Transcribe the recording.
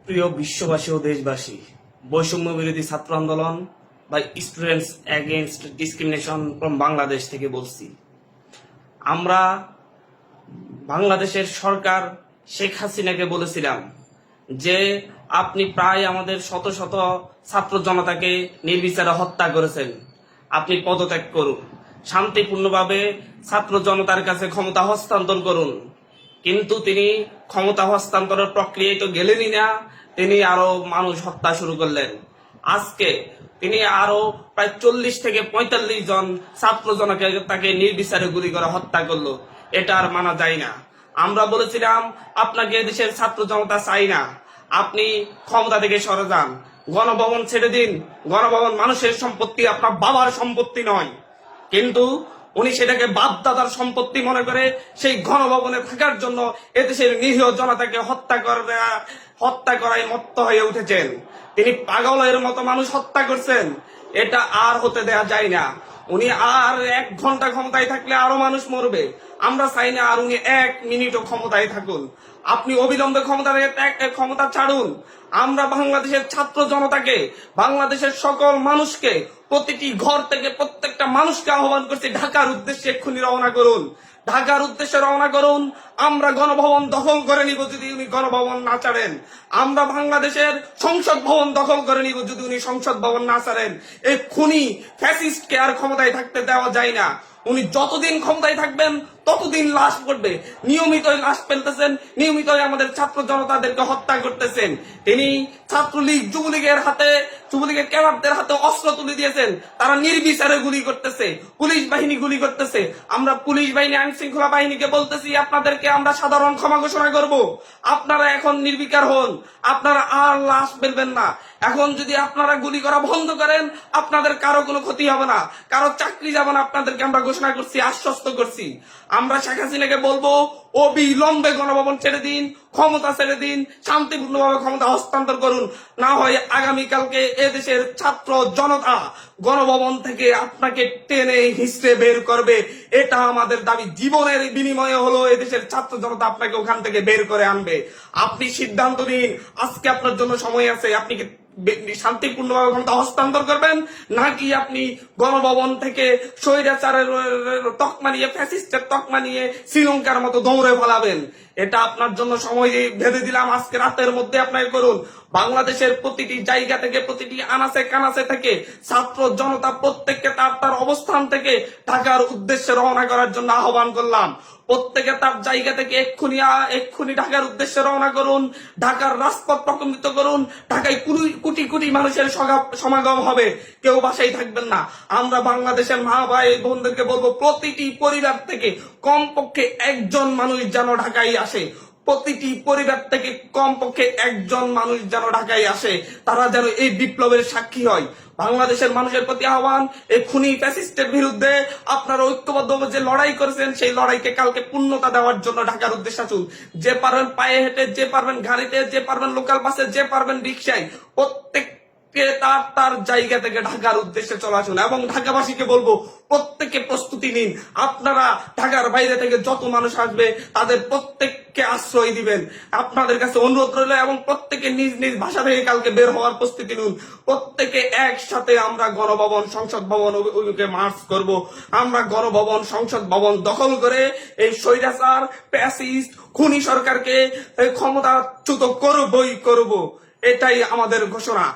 প্রিয় বিশ্ববাসী ও দেশবাসী, বৈষম্য বিরোধী ছাত্র আন্দোলন বা students against discrimination from Bangladesh থেকে বলছি। আমরা বাংলাদেশের সরকার শেখ হাসিনাকে বলেছিলাম যে আপনি প্রায় আমাদের শত শত ছাত্র জনতাকে নির্বিচারে হত্যা করেছেন, আপনি পদত্যাগ করুন, শান্তিপূর্ণভাবে ছাত্র জনতার কাছে ক্ষমতা হস্তান্তর করুন। কিন্তু তিনি ক্ষমতা হস্তান্তরের প্রক্রিয়ায় তো গেলেনই না, তিনি আরো মানুষ হত্যা শুরু করলেন। আজকে তিনি আরো প্রায় 40 থেকে 45 জন ছাত্র জনকে তাকে নির্বিচারে গুলি করে হত্যা করলো। এটা আর মানা যায় না। আমরা বলেছিলাম আপনাকে দেশের ছাত্র জনতা চাই না, আপনি ক্ষমতা থেকে সরে যান, গণভবন ছেড়ে দিন। গণভবন মানুষের সম্পত্তি, আপনার বাবার সম্পত্তি নয়। কিন্তু উনি সেটাকে বাপদাদার সম্পত্তি মনে করে সেই গণভবনে থাকার জন্য এদেশের নিরীহ জনতাকে হত্যা করায় মত্ত হয়ে উঠেছেন। তিনি পাগলের মতো মানুষ হত্যা করছেন। এটা আর হতে দেয়া যায় না। উনি আর 1 ঘন্টা ক্ষমতায় থাকলে আরো মানুষ মরবে। আমরা চাই না আর উনি 1 মিনিটও ক্ষমতায় থাকুন। আপনি অবিলম্বে ক্ষমতা ছাড়ুন। আমরা বাংলাদেশের ছাত্র জনতাকে, বাংলাদেশের সকল মানুষকে, প্রতিটি ঘর থেকে প্রত্যেকটা মানুষকে আহ্বান করছি, ঢাকার উদ্দেশ্যে এক্ষুনি রওনা করুন। ঢাকার উদ্দেশ্যে রওনা করুন। আমরা গণভবন দখল করে নিব যদি উনি গণভবন না ছাড়েন। আমরা বাংলাদেশের সংসদ ভবন দখল করে নিব যদি উনি সংসদ ভবন না ছাড়েন। এই খুনি ফ্যাসিস্টকে আর ক্ষমতায় থাকতে দেওয়া যায় না। উনি যতদিন ক্ষমতায় থাকবেন ততদিন লাশ পড়বে। নিয়মিতই লাশ ফেলতেছেন, নিয়মিতই আমাদের ছাত্র জনতাদেরকে হত্যা করতেছেন। তিনি ছাত্রলীগ যুবলীগের ক্যাডারদের হাতে অস্ত্র তুলে দিয়েছেন। তারা নির্বিচারে গুলি করতেছে, পুলিশ বাহিনী গুলি করতেছে। আমরা পুলিশ বাহিনী, আইন শৃঙ্খলা বাহিনীকে বলতেছি আপনাদেরকে আমরা সাধারণ ক্ষমা ঘোষণা করব। আপনারা এখন নির্বিকার হন, আপনারা আর লাশ ফেলবেন না। এখন যদি আপনারা গুলি করা বন্ধ করেন, আপনাদের কারো কোনো ক্ষতি হবে না, কারো চাকরি যাবে না। আপনাদেরকে আমরা ঘোষণা করছি, আশ্বস্ত করছি। আমরা শেখ হাসিনাকে বলবো অবিলম্বে গণভবন ছেড়ে দিন, ক্ষমতা ছেড়ে দিন, শান্তিপূর্ণভাবে ক্ষমতা হস্তান্তর করুন। না হয় আগামীকালকে এদেশের ছাত্র জনতা গণভবন থেকে আপনাকে টেনে হিসড়ে বের করবে। এটা আমাদের দাবি। জীবনের বিনিময়ে হলো এদেশের ছাত্র জনতা আপনাকে ওখান থেকে বের করে আনবে। আপনি সিদ্ধান্ত নিন, আজকে আপনার জন্য সময় আছে। আপনি কি শান্তিপূর্ণভাবে ক্ষমতা হস্তান্তর করবেন, নাকি আপনি গণভবন থেকে স্বৈরাচারের তকমা নিয়ে, ফ্যাসিস্টের তকমা নিয়ে শ্রীলঙ্কার মতো দৌড়ে ফেলাবেন? এটা আপনার জন্য সময় বেঁধে দিলাম। আজকে রাতের মধ্যে আপনাকে করুন। বাংলাদেশের প্রতিটি জায়গা থেকে, প্রতিটি আনাচে কানাচে থেকে ছাত্র জনতা প্রত্যেককে তার তার অবস্থান থেকে ঢাকার উদ্দেশ্যে রওনা করার জন্য আহ্বান করলাম। প্রত্যেকে তার জায়গা থেকে এক্ষুনি ঢাকার উদ্দেশ্যে রওনা করুন। ঢাকার রাজপথ প্রকম্পিত করুন। ঢাকায় কোটি কোটি মানুষের সমাগম হবে, কেউ বাসায় থাকবেন না। আমরা বাংলাদেশের মা ভাই বোনদেরকে বলবো, প্রতিটি পরিবার থেকে কমপক্ষে 1 জন মানুষ যেন ঢাকায় আসে। প্রতিটি পরিবার থেকে কমপক্ষে 1 জন মানুষ যেন ঢাকায় আসে। তারা যেন এই বিপ্লবের সাক্ষী হয়। বাংলাদেশের মানুষের প্রতি আহ্বান, এই খুনি ফ্যাসিস্টের বিরুদ্ধে আপনারা ঐক্যবদ্ধভাবে যে লড়াই করেছেন, সেই লড়াইকে কালকে পূর্ণতা দেওয়ার জন্য ঢাকার উদ্দেশ্যে আসুন। যে পারবেন পায়ে হেঁটে, যে পারবেন গাড়িতে, যে পারবেন লোকাল বাসে, যে পারবেন রিক্সায়, প্রত্যেককে তার তার জায়গা থেকে ঢাকার উদ্দেশ্যে চলে আসুন। এবং ঢাকাবাসীকে বলবো, প্রত্যেককে প্রস্তুতি নিন। আপনারা ঢাকার বাইরে থেকে যত মানুষ আসবে তাদের প্রত্যেককে আশ্রয় দিবেন। আপনাদের কাছে অনুরোধ রইল, এবং প্রত্যেকে নিজ নিজ ভাষা থেকে কালকে বের হওয়ার প্রস্তুতি নিন। প্রত্যেকে একসাথে আমরা গণভবন, সংসদ ভবন অভিমুখে মার্চ করব। আমরা গণভবন, সংসদ ভবন দখল করে এই স্বৈরাচার, ফ্যাসিস্ট, খুনি সরকারকে ক্ষমতাচ্যুত করবই করব। এটাই আমাদের ঘোষণা।